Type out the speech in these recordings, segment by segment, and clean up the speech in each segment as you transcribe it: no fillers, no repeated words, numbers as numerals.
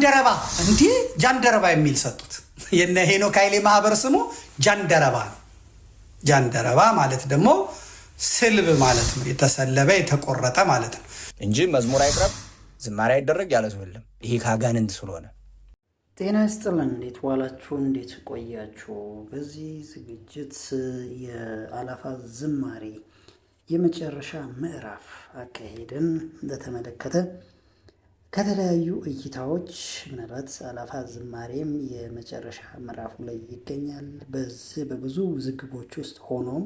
ጃንደረባ እንዴ ጃንደረባ የሚል ሰጡት። የነ ሄኖክ ኃይሌ ማህበር ስሙ ጃንደረባ ነው። ጃንደረባ ማለት ደግሞ ስልብ ማለት ነው። የተሰለበ የተቆረጠ ማለት ነው እንጂ መዝሙር አይቅረብ ዝማሬ አይደረግ ያለ ሰው የለም። ይሄ ካጋንንት ስለሆነ። ጤና ይስጥልን። እንዴት ዋላችሁ? እንዴት ቆያችሁ? በዚህ ዝግጅት የአላፋት ዝማሬ የመጨረሻ ምዕራፍ አካሄድን በተመለከተ ከተለያዩ እይታዎች ምናልባት አላፋት ዝማሬም የመጨረሻ ምዕራፉ ላይ ይገኛል በብዙ ውዝግቦች ውስጥ ሆኖም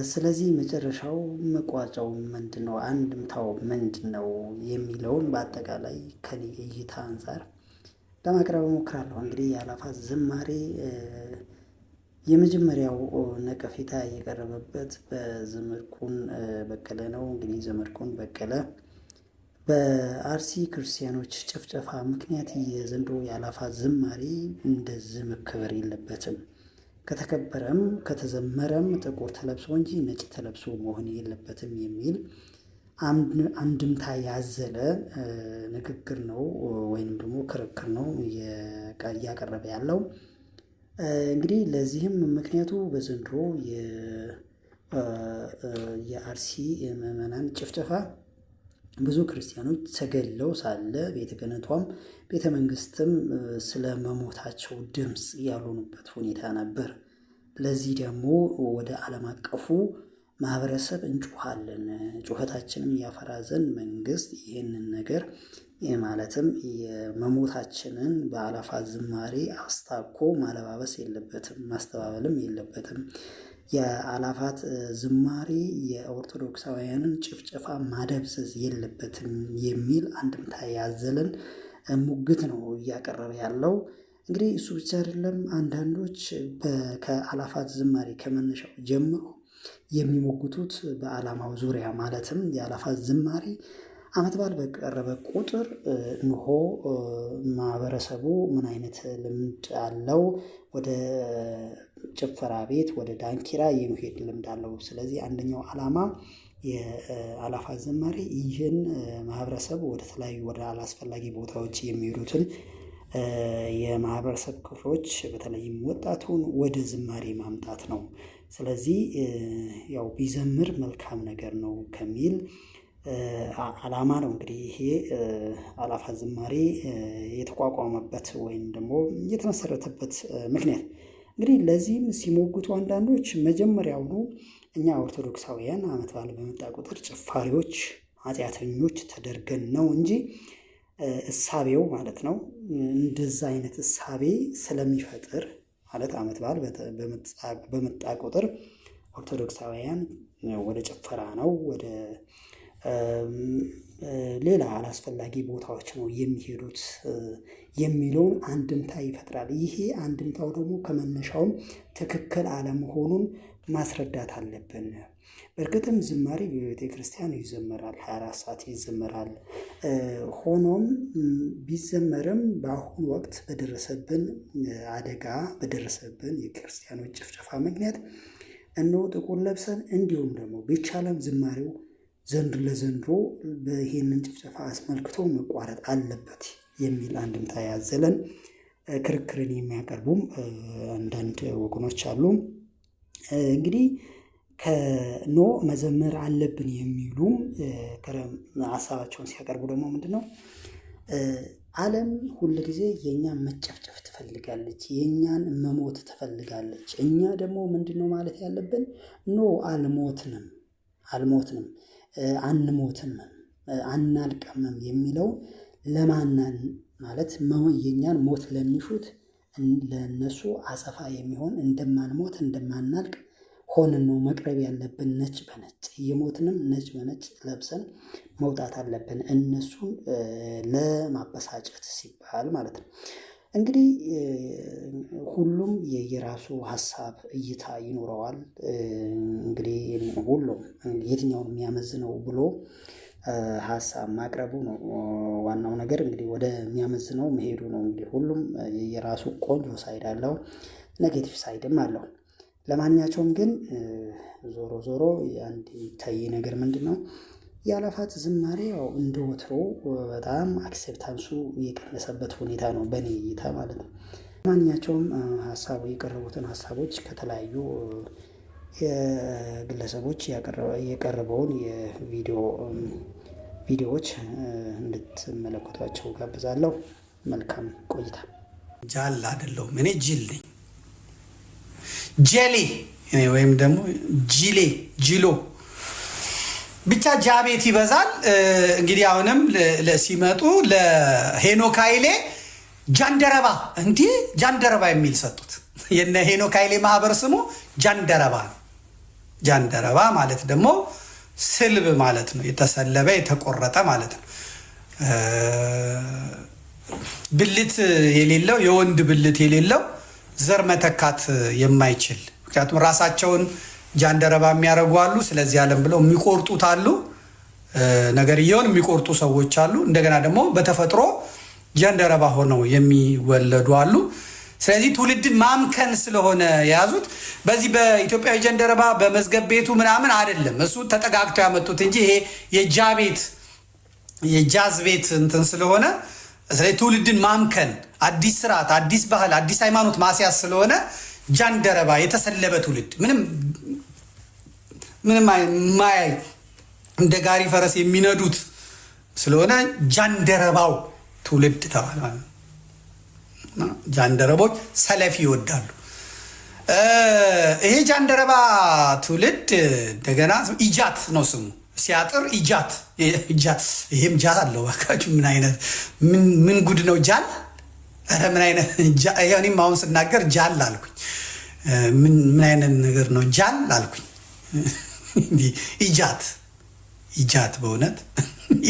ስለዚህ መጨረሻው መቋጫው ምንድነው፣ አንድምታው ምንድነው የሚለውን በአጠቃላይ ከኔ እይታ አንፃር ለማቅረብ እሞክራለሁ። እንግዲህ የአላፋት ዝማሬ የመጀመሪያው ነቀፌታ የቀረበበት በዘመድኩን በቀለ ነው። እንግዲህ ዘመድኩን በቀለ በአርሲ ክርስቲያኖች ጭፍጨፋ ምክንያት የዘንድሮ የአላፋት ዝማሬ እንደዚህ መከበር የለበትም፣ ከተከበረም ከተዘመረም ጥቁር ተለብሶ እንጂ ነጭ ተለብሶ መሆን የለበትም የሚል አንድምታ ያዘለ ንግግር ነው ወይንም ደግሞ ክርክር ነው እያቀረበ ያለው። እንግዲህ ለዚህም ምክንያቱ በዘንድሮ የአርሲ ምዕመናን ጭፍጨፋ ብዙ ክርስቲያኖች ተገለው ሳለ ቤተ ክህነቷም ቤተ መንግስትም ስለ መሞታቸው ድምፅ ያልሆኑበት ሁኔታ ነበር። ለዚህ ደግሞ ወደ ዓለም አቀፉ ማህበረሰብ እንጮሃለን፣ ጩኸታችንም ያፈራ ዘንድ መንግስት ይህንን ነገር ማለትም የመሞታችንን በአላፋት ዝማሬ አስታኮ ማለባበስ የለበትም፣ ማስተባበልም የለበትም። የአላፋት ዝማሬ የኦርቶዶክሳውያንን ጭፍጨፋ ማደብዘዝ የለበትም የሚል አንድምታ ያዘለን ሙግት ነው እያቀረበ ያለው። እንግዲህ እሱ ብቻ አይደለም። አንዳንዶች ከአላፋት ዝማሬ ከመነሻው ጀምሮ የሚሞግቱት በዓላማው ዙሪያ ማለትም የአላፋት ዝማሬ ዓመት በዓል በቀረበ ቁጥር እንሆ ማህበረሰቡ ምን አይነት ልምድ አለው፣ ወደ ጭፈራ ቤት ወደ ዳንኪራ የመሄድ ልምድ አለው። ስለዚህ አንደኛው ዓላማ የአላፋት ዝማሬ ይህን ማህበረሰብ ወደ ተለያዩ ወደ አላስፈላጊ ቦታዎች የሚሄዱትን የማህበረሰብ ክፍሎች በተለይም ወጣቱን ወደ ዝማሬ ማምጣት ነው። ስለዚህ ያው ቢዘምር መልካም ነገር ነው ከሚል ዓላማ ነው እንግዲህ ይሄ አላፋት ዝማሬ የተቋቋመበት ወይም ደግሞ የተመሰረተበት ምክንያት። እንግዲህ ለዚህም ሲሞግቱ አንዳንዶች መጀመሪያውኑ እኛ ኦርቶዶክሳውያን ዓመት በዓል በመጣ ቁጥር ጨፋሪዎች፣ ኃጢአተኞች ተደርገን ነው እንጂ እሳቤው ማለት ነው እንደዛ አይነት እሳቤ ስለሚፈጥር ማለት ዓመት በዓል በመጣ ቁጥር ኦርቶዶክሳውያን ወደ ጭፈራ ነው ወደ ሌላ አላስፈላጊ ቦታዎች ነው የሚሄዱት የሚለውን አንድምታ ይፈጥራል። ይሄ አንድምታው ደግሞ ከመነሻውም ትክክል አለመሆኑን ማስረዳት አለብን። በእርግጥም ዝማሬ በቤተ ክርስቲያን ይዘመራል፣ 24 ሰዓት ይዘመራል። ሆኖም ቢዘመርም በአሁኑ ወቅት በደረሰብን አደጋ በደረሰብን የክርስቲያኖች ጭፍጨፋ ምክንያት እነሆ ጥቁር ለብሰን እንዲሁም ደግሞ ቢቻለም ዝማሬው ዘንድሮ ለዘንድሮ ይህንን ጭፍጨፋ አስመልክቶ መቋረጥ አለበት የሚል አንድምታ ያዘለን ክርክርን የሚያቀርቡም አንዳንድ ወገኖች አሉ። እንግዲህ ከኖ መዘመር አለብን የሚሉም ሀሳባቸውን ሲያቀርቡ ደግሞ ምንድነው ዓለም ሁል ጊዜ የእኛን መጨፍጨፍ ትፈልጋለች፣ የእኛን መሞት ትፈልጋለች። እኛ ደግሞ ምንድነው ማለት ያለብን ኖ አልሞትንም አንሞትም አናልቀምም የሚለው ለማናን ማለት የኛን ሞት ለሚሹት ለነሱ አጸፋ የሚሆን እንደማንሞት እንደማናልቅ ሆነን ነው መቅረብ ያለብን። ነጭ በነጭ የሞትንም ነጭ በነጭ ለብሰን መውጣት አለብን፣ እነሱን ለማበሳጨት ሲባል ማለት ነው። እንግዲህ ሁሉም የየራሱ ሀሳብ እይታ ይኖረዋል። እንግዲህ ሁሉም የትኛውን የሚያመዝነው ብሎ ሀሳብ ማቅረቡ ነው ዋናው ነገር። እንግዲህ ወደ የሚያመዝነው መሄዱ ነው። እንግዲህ ሁሉም የየራሱ ቆንጆ ሳይድ አለው፣ ኔጌቲቭ ሳይድም አለው። ለማንኛቸውም ግን ዞሮ አንድ የሚታይ ነገር ምንድን ነው የአእላፋት ዝማሬ ያው እንደ ወትሮ በጣም አክሴፕታንሱ የቀነሰበት ሁኔታ ነው በእኔ እይታ ማለት ነው። ማንኛቸውም ሀሳቡ የቀረቡትን ሀሳቦች ከተለያዩ የግለሰቦች የቀረበውን ቪዲዮዎች እንድትመለከቷቸው ጋብዛለሁ። መልካም ቆይታ። ጃል አይደለሁም እኔ ጅል ነኝ። ጄሌ ወይም ደግሞ ጂሎ ብቻ ጃቤት ይበዛል። እንግዲህ አሁንም ሲመጡ ለሄኖክ ኃይሌ ጃንደረባ እንዲህ ጃንደረባ የሚል ሰጡት። የነ ሄኖክ ኃይሌ ማህበር ስሙ ጃንደረባ ነው። ጃንደረባ ማለት ደግሞ ስልብ ማለት ነው። የተሰለበ የተቆረጠ ማለት ነው። ብልት የሌለው የወንድ ብልት የሌለው ዘር መተካት የማይችል ምክንያቱም ራሳቸውን ጃንደረባ የሚያደርጉ አሉ። ስለዚህ ዓለም ብለው የሚቆርጡት አሉ። ነገርየውን የሚቆርጡ ሰዎች አሉ። እንደገና ደግሞ በተፈጥሮ ጃንደረባ ሆነው የሚወለዱ አሉ። ስለዚህ ትውልድን ማምከን ስለሆነ የያዙት በዚህ በኢትዮጵያዊ ጃንደረባ በመዝገብ ቤቱ ምናምን አይደለም። እሱ ተጠጋግተው ያመጡት እንጂ ይሄ የጃዝ ቤት እንትን ስለሆነ ስለዚህ ትውልድን ማምከን አዲስ ስርዓት፣ አዲስ ባህል፣ አዲስ ሃይማኖት ማስያዝ ስለሆነ ጃንደረባ የተሰለበ ትውልድ ምንም ማያይ እንደ ጋሪ ፈረስ የሚነዱት ስለሆነ ጃንደረባው ትውልድ ተባለ። ጃንደረቦች ሰለፊ ይወዳሉ። ይሄ ጃንደረባ ትውልድ እንደገና ኢጃት ነው ስሙ። ሲያጥር ኢጃት ይሄም ጃል አለው። ባካችሁ ምን አይነት ምን ጉድ ነው ጃል! ኧረ ምን አይነት እኔም አሁን ስናገር ጃል አልኩኝ። ምን አይነት ነገር ነው ጃል አልኩኝ። ኢጃት በእውነት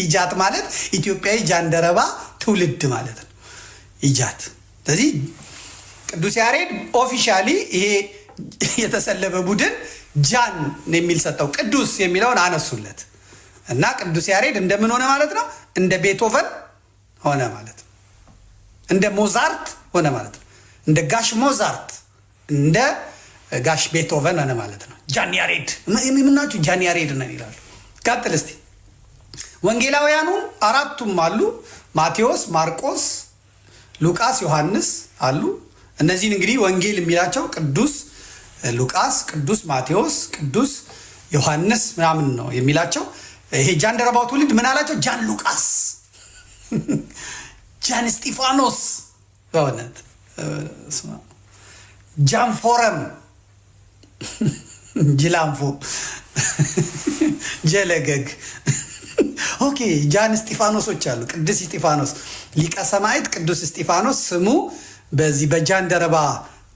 ኢጃት ማለት ኢትዮጵያዊ ጃንደረባ ትውልድ ማለት ነው። ኢጃት ስለዚህ ቅዱስ ያሬድ ኦፊሻሊ ይሄ የተሰለበ ቡድን ጃን የሚል ሰጠው። ቅዱስ የሚለውን አነሱለት እና ቅዱስ ያሬድ እንደምን ሆነ ማለት ነው? እንደ ቤቶቨን ሆነ ማለት ነው። እንደ ሞዛርት ሆነ ማለት ነው። እንደ ጋሽ ሞዛርት እንደ ጋሽ ቤቶቨን ሆነ ማለት ነው። ጃን ያሬድ ምናችሁ ጃን ያሬድ ነን ይላሉ። ቀጥል እስቲ። ወንጌላውያኑ አራቱም አሉ። ማቴዎስ፣ ማርቆስ፣ ሉቃስ፣ ዮሐንስ አሉ። እነዚህን እንግዲህ ወንጌል የሚላቸው ቅዱስ ሉቃስ፣ ቅዱስ ማቴዎስ፣ ቅዱስ ዮሐንስ ምናምን ነው የሚላቸው። ይሄ ጃንደረባው ትውልድ ምን አላቸው? ጃን ሉቃስ፣ ጃን እስጢፋኖስ፣ በእውነት ጃን ፎረም፣ ጅላንፎ፣ ጀለገግ። ኦኬ ጃን እስጢፋኖሶች አሉ። ቅዱስ እስጢፋኖስ ሊቀ ሰማዕት ቅዱስ እስጢፋኖስ ስሙ በዚህ በጃንደረባ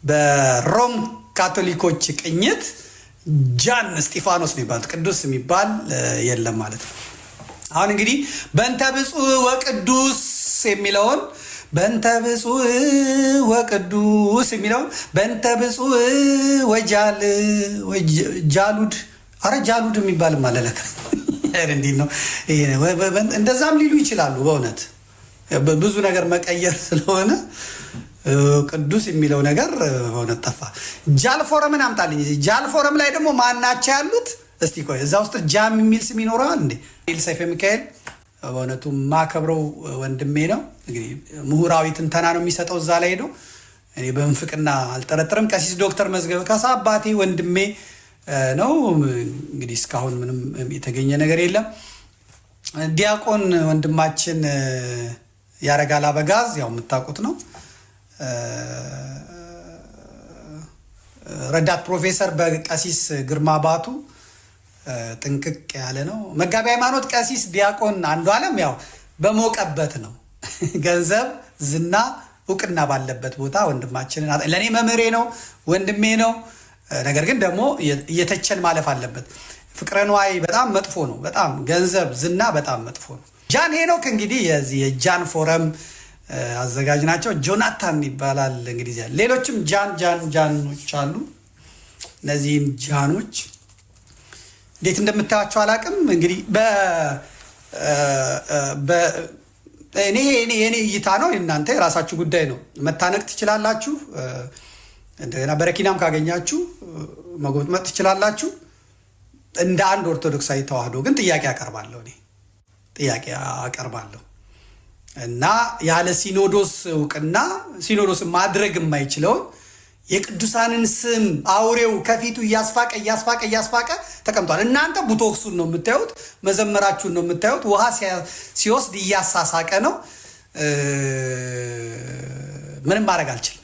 በሮም ካቶሊኮች ቅኝት ጃን እስጢፋኖስ ነው ይባላል። ቅዱስ የሚባል የለም ማለት ነው። አሁን እንግዲህ በእንተ ብፁዕ ወቅዱስ የሚለውን በእንተ ብፁዕ ወቅዱስ የሚለውን በእንተ ብፁዕ ጃሉድ ጃሉድ የሚባል ማለለከ እንዲህ ነው። እንደዛም ሊሉ ይችላሉ። በእውነት ብዙ ነገር መቀየር ስለሆነ ቅዱስ የሚለው ነገር በእውነት ጠፋ። ጃልፎረምን አምጣልኝ። ጃልፎረም ላይ ደግሞ ማናቸው ያሉት? እስቲ ቆይ እዛ ውስጥ ጃም የሚል ስም ይኖረዋል እንዴ? ሰይፈ ሚካኤል በእውነቱ ማከብረው ወንድሜ ነው። እንግዲህ ምሁራዊ ትንተና ነው የሚሰጠው እዛ ላይ ሄዶ። እኔ በምንፍቅና አልጠረጥርም። ቀሲስ ዶክተር መዝገበ ካሳ አባቴ ወንድሜ ነው። እንግዲህ እስካሁን ምንም የተገኘ ነገር የለም። ዲያቆን ወንድማችን ያረጋል አበጋዝ ያው የምታውቁት ነው። ረዳት ፕሮፌሰር በቀሲስ ግርማ ባቱ ጥንቅቅ ያለ ነው። መጋቢ ሃይማኖት ቀሲስ ዲያቆን አንዱ ዓለም ያው በሞቀበት ነው። ገንዘብ፣ ዝና፣ እውቅና ባለበት ቦታ ወንድማችንን ለእኔ መምህሬ ነው፣ ወንድሜ ነው። ነገር ግን ደግሞ እየተቸን ማለፍ አለበት። ፍቅረ ንዋይ በጣም መጥፎ ነው። በጣም ገንዘብ፣ ዝና በጣም መጥፎ ነው። ጃን ሄኖክ እንግዲህ የዚህ የጃን ፎረም አዘጋጅ ናቸው። ጆናታን ይባላል እንግዲህ። ሌሎችም ጃኖች አሉ። እነዚህን ጃኖች እንዴት እንደምታያቸው አላውቅም። እንግዲህ የኔ እይታ ነው። እናንተ የራሳችሁ ጉዳይ ነው። መታነቅ ትችላላችሁ። እንደገና በረኪናም ካገኛችሁ መጎጥመጥ ትችላላችሁ። እንደ አንድ ኦርቶዶክሳዊ ተዋህዶ ግን ጥያቄ አቀርባለሁ እና ያለ ሲኖዶስ እውቅና ሲኖዶስ ማድረግ የማይችለውን የቅዱሳንን ስም አውሬው ከፊቱ እያስፋቀ ተቀምጧል። እናንተ ቡቶክሱን ነው የምታዩት፣ መዘመራችሁን ነው የምታዩት። ውሃ ሲወስድ እያሳሳቀ ነው። ምንም ማድረግ አልችልም።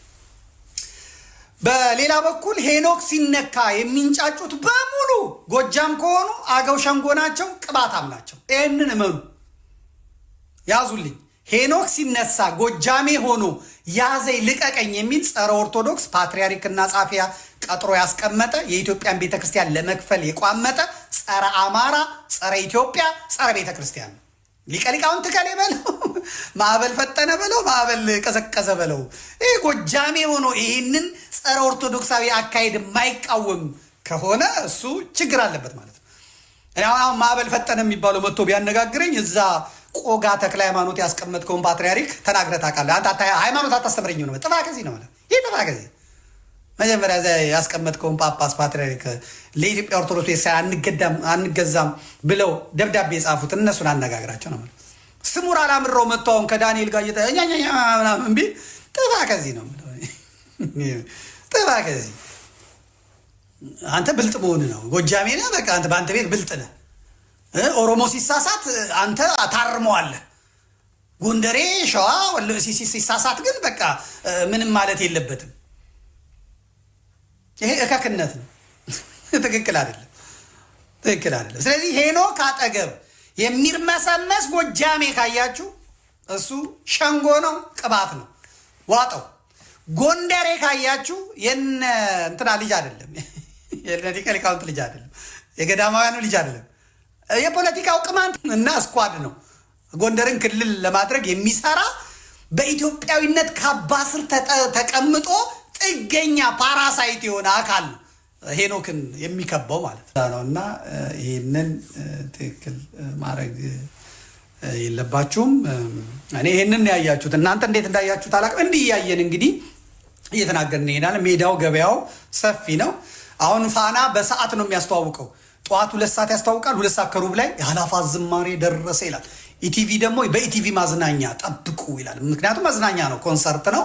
በሌላ በኩል ሄኖክ ሲነካ የሚንጫጩት በሙሉ ጎጃም ከሆኑ አገው ሸንጎ ናቸው፣ ቅባታም ናቸው። ይህንን እመኑ፣ ያዙልኝ። ሄኖክ ሲነሳ ጎጃሜ ሆኖ ያዘኝ ልቀቀኝ የሚል ጸረ ኦርቶዶክስ ፓትርያርክና ጻፊያ ቀጥሮ ያስቀመጠ የኢትዮጵያን ቤተክርስቲያን ለመክፈል የቋመጠ ጸረ አማራ፣ ጸረ ኢትዮጵያ፣ ጸረ ቤተክርስቲያን ነው። ሊቀ ሊቃውንት ከሌ በለው፣ ማዕበል ፈጠነ በለው፣ ማዕበል ቀዘቀዘ በለው፣ ይህ ጎጃሜ ሆኖ ይህንን ጸረ ኦርቶዶክሳዊ አካሄድ የማይቃወም ከሆነ እሱ ችግር አለበት ማለት ነው። አሁን ማዕበል ፈጠነ የሚባለው መጥቶ ቢያነጋግረኝ እዛ ቆጋ ተክለ ሃይማኖት ያስቀመጥከውን ፓትርያርክ ተናግረህ ታውቃለህ? አንተ ሃይማኖት አታስተምረኝ ነው። ጥፋ ከዚህ ነው ማለት ይህ ጥፋ ከዚህ መጀመሪያ እዚያ ያስቀመጥከውን ጳጳስ ፓትርያርክ ለኢትዮጵያ ኦርቶዶክስ ቤተክርስቲያን አንገዛም ብለው ደብዳቤ የጻፉት እነሱን አነጋግራቸው ነው ማለት። ስሙር አላምረው መጥቶ አሁን ከዳንኤል ጋር ምናምን ቢል ጥፋ ከዚህ ነው። ጥፋ ከዚህ አንተ ብልጥ መሆን ነው። ጎጃሜ ነህ፣ በቃ አንተ በአንተ ቤት ብልጥ ነህ። ኦሮሞ ሲሳሳት አንተ ታርመዋለህ። ጎንደሬ፣ ሸዋ ሲሳሳት ግን በቃ ምንም ማለት የለበትም። ይሄ እከክነት ነው። ትክክል አይደለም፣ ትክክል አይደለም። ስለዚህ ሄኖክ አጠገብ የሚርመሰመስ ጎጃሜ ካያችሁ እሱ ሸንጎ ነው፣ ቅባት ነው፣ ዋጠው። ጎንደሬ ካያችሁ የነ እንትና ልጅ አይደለም፣ የነ ሊቀ ሊቃውንት ልጅ አይደለም፣ የገዳማውያኑ ልጅ አይደለም። የፖለቲካው ቅማንት እና ስኳድ ነው። ጎንደርን ክልል ለማድረግ የሚሰራ በኢትዮጵያዊነት ካባ ስር ተቀምጦ ጥገኛ ፓራሳይት የሆነ አካል ነው ሄኖክን የሚከባው ማለት ነው። እና ይህንን ትክክል ማድረግ የለባችሁም። እኔ ይህንን ያያችሁት እናንተ እንዴት እንዳያችሁት አላውቅም። እንዲህ እያየን እንግዲህ እየተናገርን እንሄዳለን። ሜዳው ገበያው ሰፊ ነው። አሁን ፋና በሰዓት ነው የሚያስተዋውቀው። ጠዋት 2 ሰዓት ያስተዋውቃል። 2 ሰዓት ከሩብ ላይ የአላፋት ዝማሬ ደረሰ ይላል። ኢቲቪ ደግሞ በኢቲቪ ማዝናኛ ጠብቁ ይላል። ምክንያቱም ማዝናኛ ነው፣ ኮንሰርት ነው።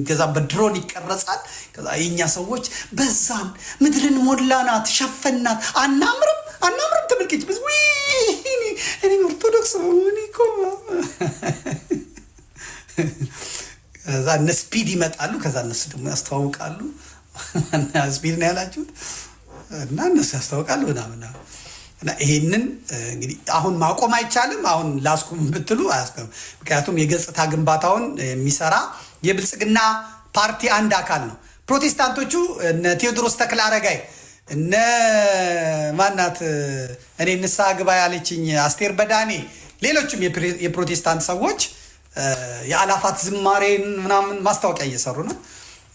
ከዛ በድሮን ይቀረጻል። ከዛ የእኛ ሰዎች በዛን ምድርን ሞላናት፣ ሸፈናት፣ አናምርም ተመልከች። ብዙ እኔ ኦርቶዶክስ እኮ ከዛ እነ ስፒድ ይመጣሉ። ከዛ እነሱ ደግሞ ያስተዋውቃሉ። ስፒድ ነው ያላችሁት እና እነሱ ያስተዋውቃሉ ምናምን እና ይሄንን እንግዲህ አሁን ማቆም አይቻልም። አሁን ላስቁም ብትሉ አያስቆም። ምክንያቱም የገጽታ ግንባታውን የሚሰራ የብልጽግና ፓርቲ አንድ አካል ነው። ፕሮቴስታንቶቹ እነ ቴዎድሮስ ተክለ አረጋይ እነ ማናት እኔ ንስሐ ግባ ያለችኝ አስቴር በዳኔ ሌሎችም የፕሮቴስታንት ሰዎች የአላፋት ዝማሬን ምናምን ማስታወቂያ እየሰሩ ነው።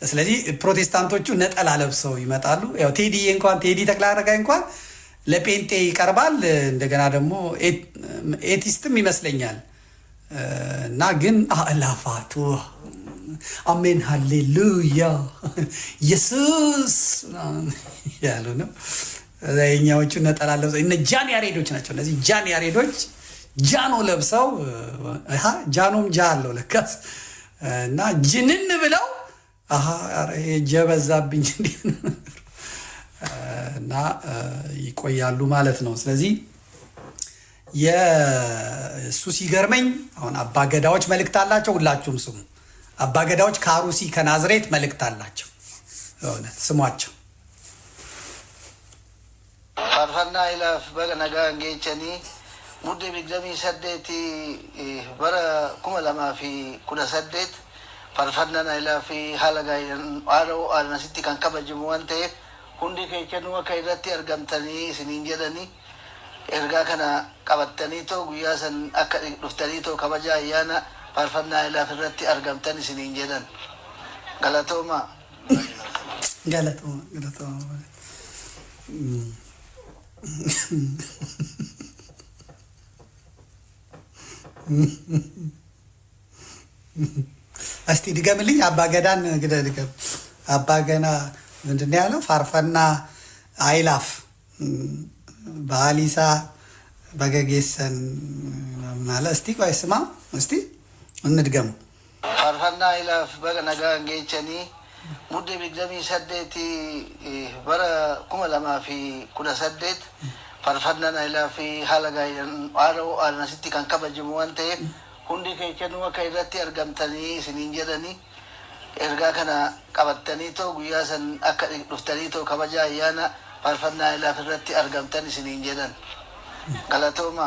ስለዚህ ፕሮቴስታንቶቹ ነጠላ ለብሰው ይመጣሉ። ያው ቴዲ ተክለ አረጋይ እንኳን ለጴንጤ ይቀርባል። እንደገና ደግሞ ኤቲስትም ይመስለኛል እና ግን አላፋቱ አሜን ሃሌሉያ ኢየሱስ ያሉ ነው። የኛዎቹ ነጠላ ለብሰው እነ ጃን ያሬዶች ናቸው። እነዚህ ጃን ያሬዶች ጃኖ ለብሰው ጃኖም ጃ አለው ለካስ እና ጅንን ብለው ጀበዛብኝ እና ይቆያሉ ማለት ነው። ስለዚህ የእሱ ሲገርመኝ አሁን አባገዳዎች መልእክት አላቸው። ሁላችሁም ስሙ። አባገዳዎች ከአሩሲ ከናዝሬት መልእክት አላቸው። እውነት ስሟቸው። ፋርፋና ኢላፍ በነጋ እንጌቸኒ ሙድ ቢግዘሚ ሰዴቲ በረ ኩመለማ ፊ ኩለ ሰዴት ፋርፋና ኢላፍ ሀለጋ አሮ አልነሲቲ ካን ከበጅሙ ወንቴ ሁንዲ ከይቸኑ ከይረቲ አርገምተኒ ስኒን ጀደኒ ergaa kana qabattaniitoo guyyaa san akka dhuftaniitoo kabaja ayyaana faarfannaa ilaaf irratti argamtan isiniin jedhan galatooma. እስቲ ድገምልኝ። አባገዳን ድገም። አባገና ምንድን ነው ያለው? ፋርፈና አይላፍ በአሊሳ በገጌሰን ምናለ እስቲ ቆይ ስማ እስቲ እንድገሙ ፋርፈና ኢላፍ በነጋ ጌቸኒ ሙዴ ቢግደሚ ሰዴቲ በረ ኩመ ለማ ፊ ኩለ ሰዴት ፋርፈናና ኢላፊ ሀለጋ አሮ አልነስቲ ከን ከበጅሙ ወንቴ ሁንዲ ከቸኑ ከይረቲ አርገምተኒ ሲኒንጀደኒ ኤርጋ ከና ቀበተኒቶ ጉያሰን አከ ዱፍተኒቶ ከበጃ ያና ፋርፈና ኢላፍ ረቲ አርገምተኒ ሲኒንጀደን ገለቶማ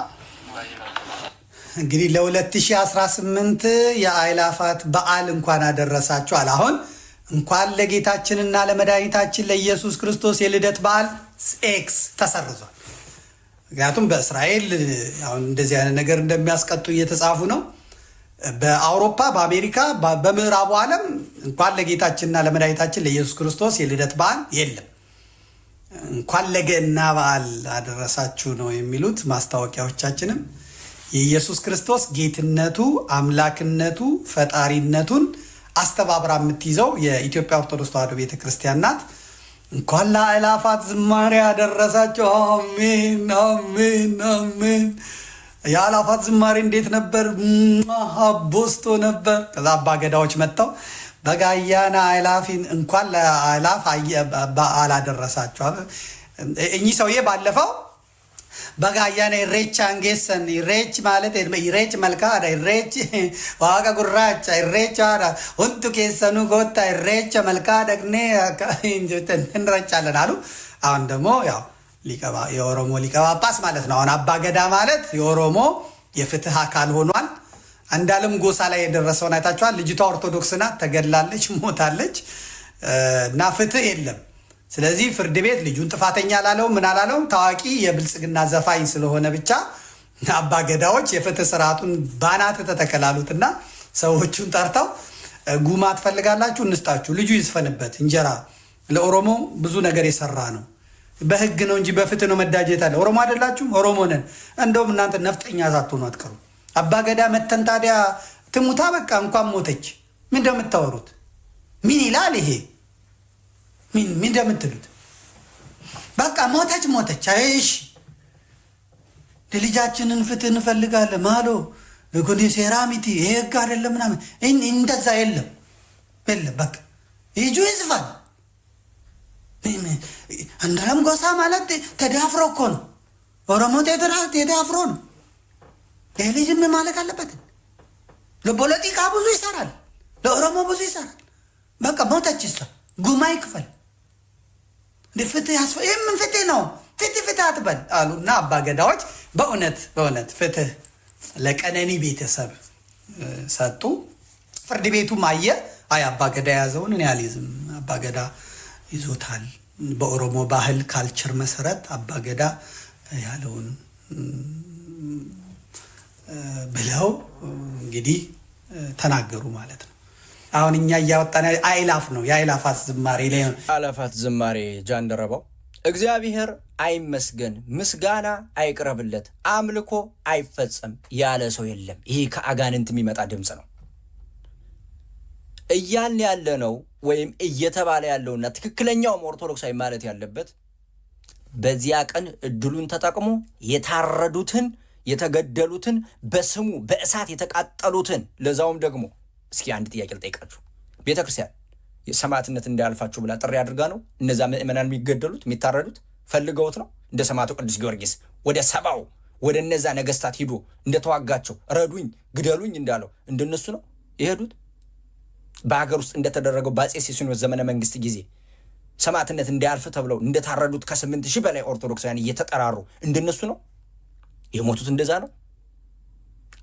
እንግዲህ ለ2018 የአእላፋት በዓል እንኳን አደረሳችሁ አለ። አሁን እንኳን ለጌታችንና ለመድኃኒታችን ለኢየሱስ ክርስቶስ የልደት በዓል ኤክስ ተሰርዟል። ምክንያቱም በእስራኤል አሁን እንደዚህ አይነት ነገር እንደሚያስቀጡ እየተጻፉ ነው። በአውሮፓ፣ በአሜሪካ፣ በምዕራቡ ዓለም እንኳን ለጌታችንና ለመድኃኒታችን ለኢየሱስ ክርስቶስ የልደት በዓል የለም። እንኳን ለገና በዓል አደረሳችሁ ነው የሚሉት ማስታወቂያዎቻችንም። የኢየሱስ ክርስቶስ ጌትነቱ፣ አምላክነቱ፣ ፈጣሪነቱን አስተባብራ የምትይዘው የኢትዮጵያ ኦርቶዶክስ ተዋሕዶ ቤተክርስቲያን ናት። እንኳን ለአእላፋት ዝማሬ አደረሳችሁ። አሜን አሜን አሜን። የአእላፋት ዝማሬ እንዴት ነበር? አቦስቶ ነበር። ከዛ አባገዳዎች መጥተው በጋያና አእላፊን እንኳን ለአእላፍ በዓል አደረሳችሁ። እኚህ ሰውዬ ባለፈው በጋያና ኢሬቻ አንጌሰን ኢሬች ማለት ኢሬች መልካዳ ኢሬች ዋጋ ጉራቻ ኢሬቻ ሁንቱ ኬሰኑ ጎታ ኢሬቻ መልካዳ ግኔ እንረጫለን አሉ። አሁን ደግሞ ያው የኦሮሞ ሊቀ ጳጳስ ማለት ነው። አሁን አባገዳ ማለት የኦሮሞ የፍትህ አካል ሆኗል። አንዳለም ጎሳ ላይ የደረሰውን አይታችኋል። ልጅቷ ኦርቶዶክስ ናት፣ ተገድላለች፣ ሞታለች እና ፍትህ የለም። ስለዚህ ፍርድ ቤት ልጁን ጥፋተኛ አላለው ምን አላለው። ታዋቂ የብልጽግና ዘፋኝ ስለሆነ ብቻ አባገዳዎች የፍትህ ስርዓቱን ባናት ተተከላሉትና ሰዎቹን ጠርተው ጉማ ትፈልጋላችሁ እንስጣችሁ፣ ልጁ ይዝፈንበት። እንጀራ ለኦሮሞ ብዙ ነገር የሰራ ነው። በህግ ነው እንጂ በፍትህ ነው መዳጀት አለ። ኦሮሞ አይደላችሁ? ኦሮሞ ነን። እንደውም እናንተ ነፍጠኛ ሳትሆኑ አትቀሩ። አባገዳ መተን ታዲያ ትሙታ በቃ እንኳን ሞተች። ምን እንደምታወሩት ምን ይላል ይሄ? ምን እንደምትሉት በቃ ሞተች። አይሽ ለልጃችንን ፍትህ እንፈልጋለን ማሎ ለጎኔ ሴራሚቲ ይሄ ህግ አይደለም ምናምን እንደዛ የለም። በቃ ይጁ ይዝፋል። አንዳለም ጎሳ ማለት ተዳፍሮ እኮ ነው። ኦሮሞ ተዳፍሮ ነው። ይሄ ልጅ ምን ማለት አለበት? ለፖለቲካ ብዙ ይሰራል፣ ለኦሮሞ ብዙ ይሰራል። በቃ ሞተች ይሳ ጉማ ይክፈል። ፍትህ ምን ፍትህ ነው? ፍትህ አትበል አሉና አባገዳዎች በእውነት ፍትህ ለቀነኒ ቤተሰብ ሰጡ። ፍርድ ቤቱም አየ፣ አይ አባገዳ የያዘውን እኔ አልይዝም፣ አባገዳ ይዞታል። በኦሮሞ ባህል ካልቸር መሰረት አባገዳ ያለውን ብለው እንግዲህ ተናገሩ ማለት ነው። አሁን እኛ እያወጣን አእላፍ ነው የአእላፋት ዝማሬ ላይ ነው። አእላፋት ዝማሬ ጃንደረባው እግዚአብሔር አይመስገን፣ ምስጋና አይቅረብለት፣ አምልኮ አይፈጸም ያለ ሰው የለም። ይሄ ከአጋንንት የሚመጣ ድምፅ ነው እያልን ያለ ነው ወይም እየተባለ ያለውና ትክክለኛውም ኦርቶዶክሳዊ ማለት ያለበት በዚያ ቀን እድሉን ተጠቅሞ የታረዱትን የተገደሉትን በስሙ በእሳት የተቃጠሉትን ለዛውም ደግሞ እስኪ አንድ ጥያቄ ልጠይቃችሁ። ቤተክርስቲያን ሰማዕትነት እንዳያልፋችሁ ብላ ጥሪ አድርጋ ነው እነዛ ምእመናን የሚገደሉት የሚታረዱት? ፈልገውት ነው? እንደ ሰማዕቱ ቅዱስ ጊዮርጊስ ወደ ሰባው ወደ እነዛ ነገስታት ሂዶ እንደተዋጋቸው ረዱኝ ግደሉኝ እንዳለው እንደነሱ ነው የሄዱት? በሀገር ውስጥ እንደተደረገው በአፄ ሲሲኖስ ዘመነ መንግስት ጊዜ ሰማዕትነት እንዳያልፍ ተብለው እንደታረዱት ከ8,000 በላይ ኦርቶዶክሳውያን እየተጠራሩ እንደነሱ ነው የሞቱት? እንደዛ ነው።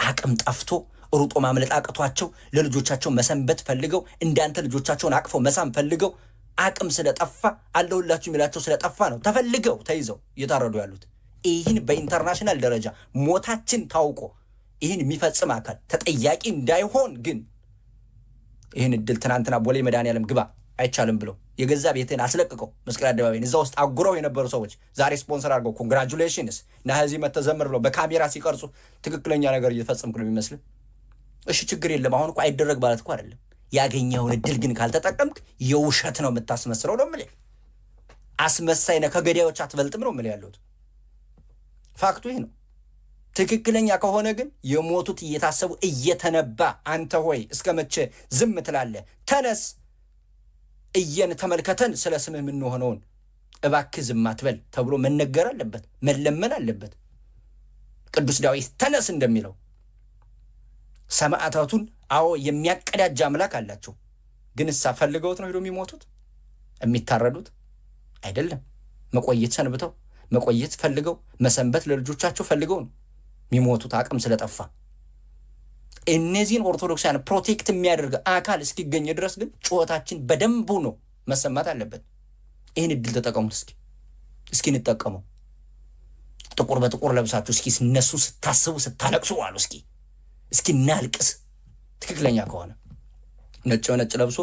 አቅም ጠፍቶ ሩጦ ማምለጥ አቅቷቸው ለልጆቻቸው መሰንበት ፈልገው እንዳንተ ልጆቻቸውን አቅፈው መሳም ፈልገው አቅም ስለጠፋ አለሁላችሁ የሚላቸው ስለጠፋ ነው ተፈልገው ተይዘው እየታረዱ ያሉት። ይህን በኢንተርናሽናል ደረጃ ሞታችን ታውቆ ይህን የሚፈጽም አካል ተጠያቂ እንዳይሆን ግን ይህን እድል ትናንትና ቦሌ መድኃኔዓለም ግባ አይቻልም ብለው የገዛ ቤትን አስለቅቀው መስቀል አደባባይን እዛ ውስጥ አጉረው የነበሩ ሰዎች ዛሬ ስፖንሰር አድርገው ኮንግራቹሌሽንስ እና ህዚህ መተዘመር ብለው በካሜራ ሲቀርጹ ትክክለኛ ነገር እየተፈጸምኩ ነው የሚመስል። እሺ ችግር የለም። አሁን እኮ አይደረግ ማለት እኮ አይደለም። ያገኘውን እድል ግን ካልተጠቀምክ የውሸት ነው የምታስመስለው ነው የምልህ። አስመሳይ ነህ ከገዳዮች አትበልጥም ነው ምን ያሉት። ፋክቱ ይህ ነው። ትክክለኛ ከሆነ ግን የሞቱት እየታሰቡ እየተነባ አንተ ሆይ እስከ መቼ ዝም ትላለህ? ተነስ እየን ተመልከተን ስለ ስምህ የምንሆነውን እባክህ ዝም አትበል ተብሎ መነገር አለበት፣ መለመን አለበት። ቅዱስ ዳዊት ተነስ እንደሚለው ሰማዕታቱን አዎ የሚያቀዳጅ አምላክ አላቸው። ግን እሳ ፈልገውት ነው ሄዶ የሚሞቱት የሚታረዱት አይደለም። መቆየት ሰንብተው መቆየት ፈልገው መሰንበት ለልጆቻቸው ፈልገው ነው የሚሞቱት አቅም ስለጠፋ። እነዚህን ኦርቶዶክሳውያን ፕሮቴክት የሚያደርግ አካል እስኪገኝ ድረስ ግን ጩኸታችን በደንቡ ነው መሰማት አለበት። ይህን እድል ተጠቀሙት። እስኪ እንጠቀመው። ጥቁር በጥቁር ለብሳችሁ እስኪ እነሱ ስታስቡ ስታለቅሱ አሉ። እስኪ እናልቅስ። ትክክለኛ ከሆነ ነጭ በነጭ ለብሶ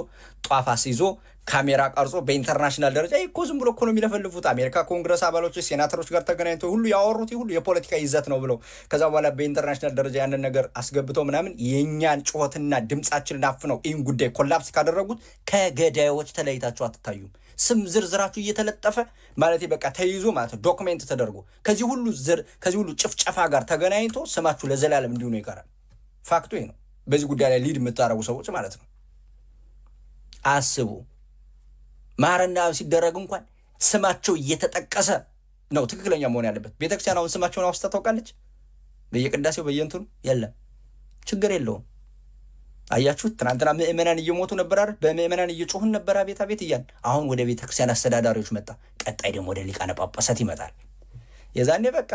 ጧፍ አስይዞ ካሜራ ቀርጾ በኢንተርናሽናል ደረጃ እኮ ዝም ብሎ እኮ ነው የሚለፈልፉት። አሜሪካ ኮንግረስ አባሎች ሴናተሮች ጋር ተገናኝተው ሁሉ ያወሩት ሁሉ የፖለቲካ ይዘት ነው ብለው ከዛ በኋላ በኢንተርናሽናል ደረጃ ያንን ነገር አስገብተው ምናምን የእኛን ጩኸትና ድምፃችንን አፍነው ይህን ጉዳይ ኮላፕስ ካደረጉት ከገዳዮች ተለይታችሁ አትታዩም። ስም ዝርዝራችሁ እየተለጠፈ ማለት በቃ ተይዞ ማለት ዶክሜንት ተደርጎ ከዚህ ሁሉ ጭፍጨፋ ጋር ተገናኝቶ ስማችሁ ለዘላለም እንዲሁ ነው ይቀራል። ፋክቱ ይሄ ነው። በዚህ ጉዳይ ላይ ሊድ የምታረጉ ሰዎች ማለት ነው አስቡ። ማረና ሲደረግ እንኳን ስማቸው እየተጠቀሰ ነው ትክክለኛ መሆን ያለበት። ቤተክርስቲያን አሁን ስማቸውን አውስታ ታውቃለች? በየቅዳሴው በየእንትኑ የለም፣ ችግር የለውም። አያችሁት? ትናንትና ምእመናን እየሞቱ ነበር አይደል? በምእመናን እየጮሁን ነበር አቤት አቤት እያልን። አሁን ወደ ቤተክርስቲያን አስተዳዳሪዎች መጣ። ቀጣይ ደግሞ ወደ ሊቃነ ጳጳሳት ይመጣል። የዛኔ በቃ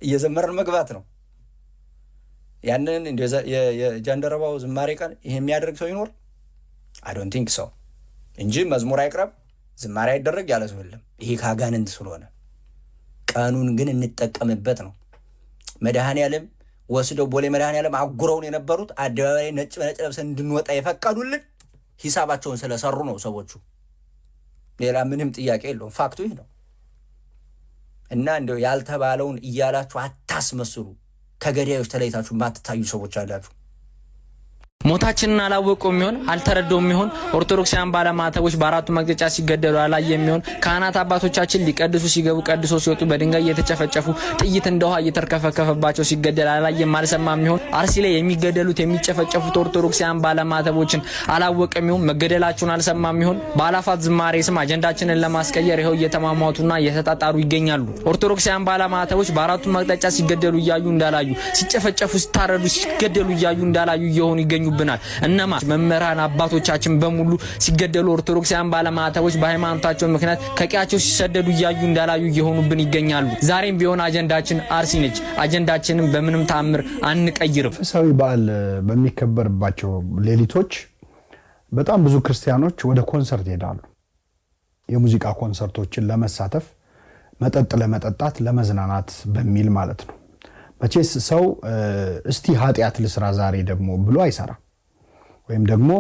እየዘመርን መግባት ነው። ያንን የጃንደረባው ዝማሬ ቀን ይሄ የሚያደርግ ሰው ይኖር? አይ ዶንት ቲንክ ሰው እንጂ መዝሙር አይቅረብ ዝማሬ አይደረግ ያለ ሰው የለም። ይሄ ካጋንንት ስለሆነ ቀኑን ግን እንጠቀምበት ነው። መድኃኔዓለም ወስደው ቦሌ መድኃኔዓለም አጉረውን የነበሩት አደባባይ ነጭ በነጭ ለብሰን እንድንወጣ የፈቀዱልን ሂሳባቸውን ስለሰሩ ነው ሰዎቹ። ሌላ ምንም ጥያቄ የለውም። ፋክቱ ይህ ነው። እና እንደው ያልተባለውን እያላችሁ አታስመስሉ። ከገዳዮች ተለይታችሁ ማትታዩ ሰዎች አላችሁ። ሞታችንን አላወቀው የሚሆን አልተረዳው የሚሆን ኦርቶዶክሳውያን ባለማተቦች በአራቱ መቅደጫ ሲገደሉ አላየ የሚሆን ካህናት አባቶቻችን ሊቀድሱ ሲገቡ ቀድሶ ሲወጡ በድንጋይ እየተጨፈጨፉ ጥይት እንደ ውሃ እየተርከፈከፈባቸው ሲገደል አላየም አልሰማ የሚሆን አርሲ ላይ የሚገደሉት የሚጨፈጨፉት ኦርቶዶክሳውያን ባለማተቦችን አላወቀ የሚሆን መገደላቸውን አልሰማ የሚሆን በአላፋት ዝማሬ ስም አጀንዳችንን ለማስቀየር ይኸው እየተማሟቱና እየተጣጣሩ ይገኛሉ። ኦርቶዶክሳውያን ባለማተቦች በአራቱ መቅደጫ ሲገደሉ እያዩ እንዳላዩ፣ ሲጨፈጨፉ ሲታረዱ ሲገደሉ እያዩ እንዳላዩ እየሆኑ ይገኙ ብናል። እነማ መምህራን አባቶቻችን በሙሉ ሲገደሉ ኦርቶዶክሳውያን ባለማተቦች በሃይማኖታቸው ምክንያት ከቀያቸው ሲሰደዱ እያዩ እንዳላዩ እየሆኑብን ይገኛሉ። ዛሬም ቢሆን አጀንዳችን አርሲ ነች። አጀንዳችንን በምንም ተአምር አንቀይርም። መንፈሳዊ በዓል በሚከበርባቸው ሌሊቶች በጣም ብዙ ክርስቲያኖች ወደ ኮንሰርት ይሄዳሉ። የሙዚቃ ኮንሰርቶችን ለመሳተፍ መጠጥ ለመጠጣት ለመዝናናት በሚል ማለት ነው። መቼስ ሰው እስቲ ኃጢአት ልስራ ዛሬ ደግሞ ብሎ አይሰራ፣ ወይም ደግሞ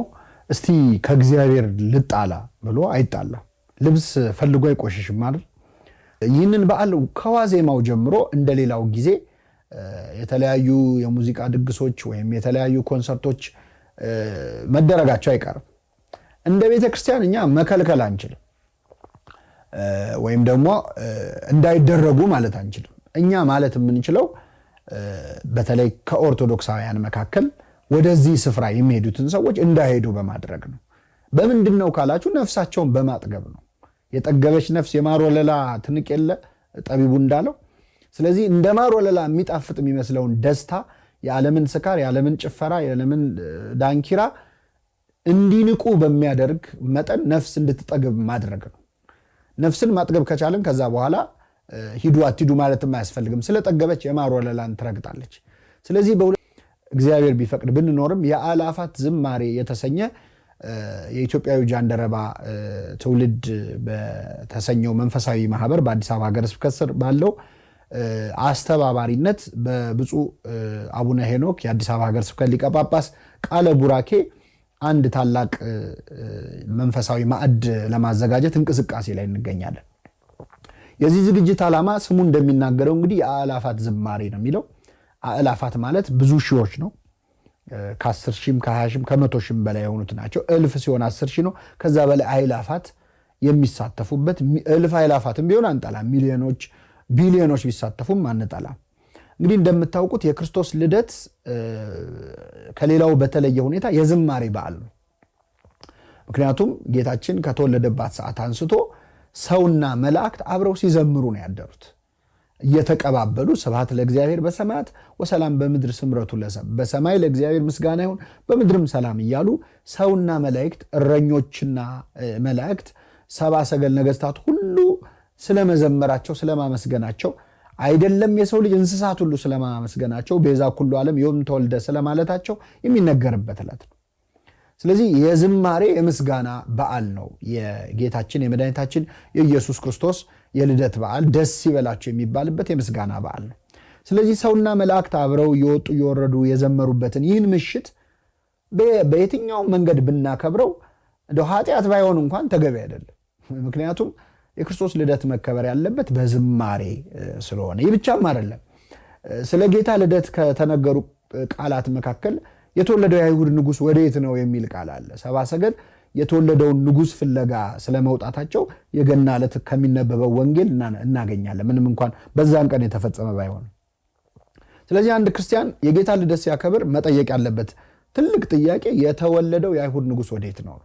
እስቲ ከእግዚአብሔር ልጣላ ብሎ አይጣላ። ልብስ ፈልጎ አይቆሽሽም ማለት። ይህንን በዓል ከዋዜማው ጀምሮ እንደሌላው ጊዜ የተለያዩ የሙዚቃ ድግሶች ወይም የተለያዩ ኮንሰርቶች መደረጋቸው አይቀርም። እንደ ቤተክርስቲያን እኛ መከልከል አንችልም፣ ወይም ደግሞ እንዳይደረጉ ማለት አንችልም። እኛ ማለት የምንችለው በተለይ ከኦርቶዶክሳውያን መካከል ወደዚህ ስፍራ የሚሄዱትን ሰዎች እንዳይሄዱ በማድረግ ነው። በምንድነው ካላችሁ ነፍሳቸውን በማጥገብ ነው። የጠገበች ነፍስ የማር ወለላ ትንቅ የለ ጠቢቡ እንዳለው። ስለዚህ እንደ ማር ወለላ የሚጣፍጥ የሚመስለውን ደስታ፣ የዓለምን ስካር፣ የዓለምን ጭፈራ፣ የዓለምን ዳንኪራ እንዲንቁ በሚያደርግ መጠን ነፍስ እንድትጠግብ ማድረግ ነው። ነፍስን ማጥገብ ከቻለን ከዛ በኋላ ሂዱ አትሂዱ ማለትም አያስፈልግም። ስለጠገበች የማር ወለላን ትረግጣለች። ስለዚህ እግዚአብሔር ቢፈቅድ ብንኖርም የአእላፋት ዝማሬ የተሰኘ የኢትዮጵያዊ ጃንደረባ ትውልድ በተሰኘው መንፈሳዊ ማህበር በአዲስ አበባ ሀገረ ስብከት ስር ባለው አስተባባሪነት በብፁዕ አቡነ ሄኖክ የአዲስ አበባ ሀገረ ስብከት ሊቀ ጳጳስ ቃለ ቡራኬ አንድ ታላቅ መንፈሳዊ ማዕድ ለማዘጋጀት እንቅስቃሴ ላይ እንገኛለን። የዚህ ዝግጅት ዓላማ ስሙ እንደሚናገረው እንግዲህ የአእላፋት ዝማሬ ነው የሚለው። አእላፋት ማለት ብዙ ሺዎች ነው። ከ10 ሺህም ከ20 ሺህም ከ100 ሺህም በላይ የሆኑት ናቸው። እልፍ ሲሆን 10 ሺህ ነው። ከዛ በላይ አእላፋት የሚሳተፉበት እልፍ አእላፋትም ቢሆን አንጠላም፣ ሚሊዮኖች ቢሊዮኖች ቢሳተፉም አንጠላም። እንግዲህ እንደምታውቁት የክርስቶስ ልደት ከሌላው በተለየ ሁኔታ የዝማሬ በዓል ነው። ምክንያቱም ጌታችን ከተወለደባት ሰዓት አንስቶ ሰውና መላእክት አብረው ሲዘምሩ ነው ያደሩት። እየተቀባበሉ ስብሐት ለእግዚአብሔር በሰማያት ወሰላም በምድር ስምረቱ ለሰብእ፣ በሰማይ ለእግዚአብሔር ምስጋና ይሁን በምድርም ሰላም እያሉ ሰውና መላእክት፣ እረኞችና መላእክት፣ ሰብአ ሰገል ነገስታት ሁሉ ስለመዘመራቸው ስለማመስገናቸው አይደለም የሰው ልጅ እንስሳት ሁሉ ስለማመስገናቸው ቤዛ ኩሉ ዓለም ዮም ተወልደ ስለማለታቸው የሚነገርበት ዕለት ነው። ስለዚህ የዝማሬ የምስጋና በዓል ነው የጌታችን የመድኃኒታችን የኢየሱስ ክርስቶስ የልደት በዓል፣ ደስ ይበላቸው የሚባልበት የምስጋና በዓል ነው። ስለዚህ ሰውና መላእክት አብረው እየወጡ እየወረዱ የዘመሩበትን ይህን ምሽት በየትኛውም መንገድ ብናከብረው እንደው ኃጢአት ባይሆን እንኳን ተገቢ አይደለም። ምክንያቱም የክርስቶስ ልደት መከበር ያለበት በዝማሬ ስለሆነ። ይህ ብቻም አይደለም። ስለ ጌታ ልደት ከተነገሩ ቃላት መካከል የተወለደው የአይሁድ ንጉሥ ወዴት ነው የሚል ቃል አለ። ሰብአ ሰገል የተወለደውን ንጉሥ ፍለጋ ስለመውጣታቸው የገና ዕለት ከሚነበበው ወንጌል እናገኛለን፣ ምንም እንኳን በዛን ቀን የተፈጸመ ባይሆን። ስለዚህ አንድ ክርስቲያን የጌታ ልደት ሲያከብር መጠየቅ ያለበት ትልቅ ጥያቄ የተወለደው የአይሁድ ንጉሥ ወዴት ነው?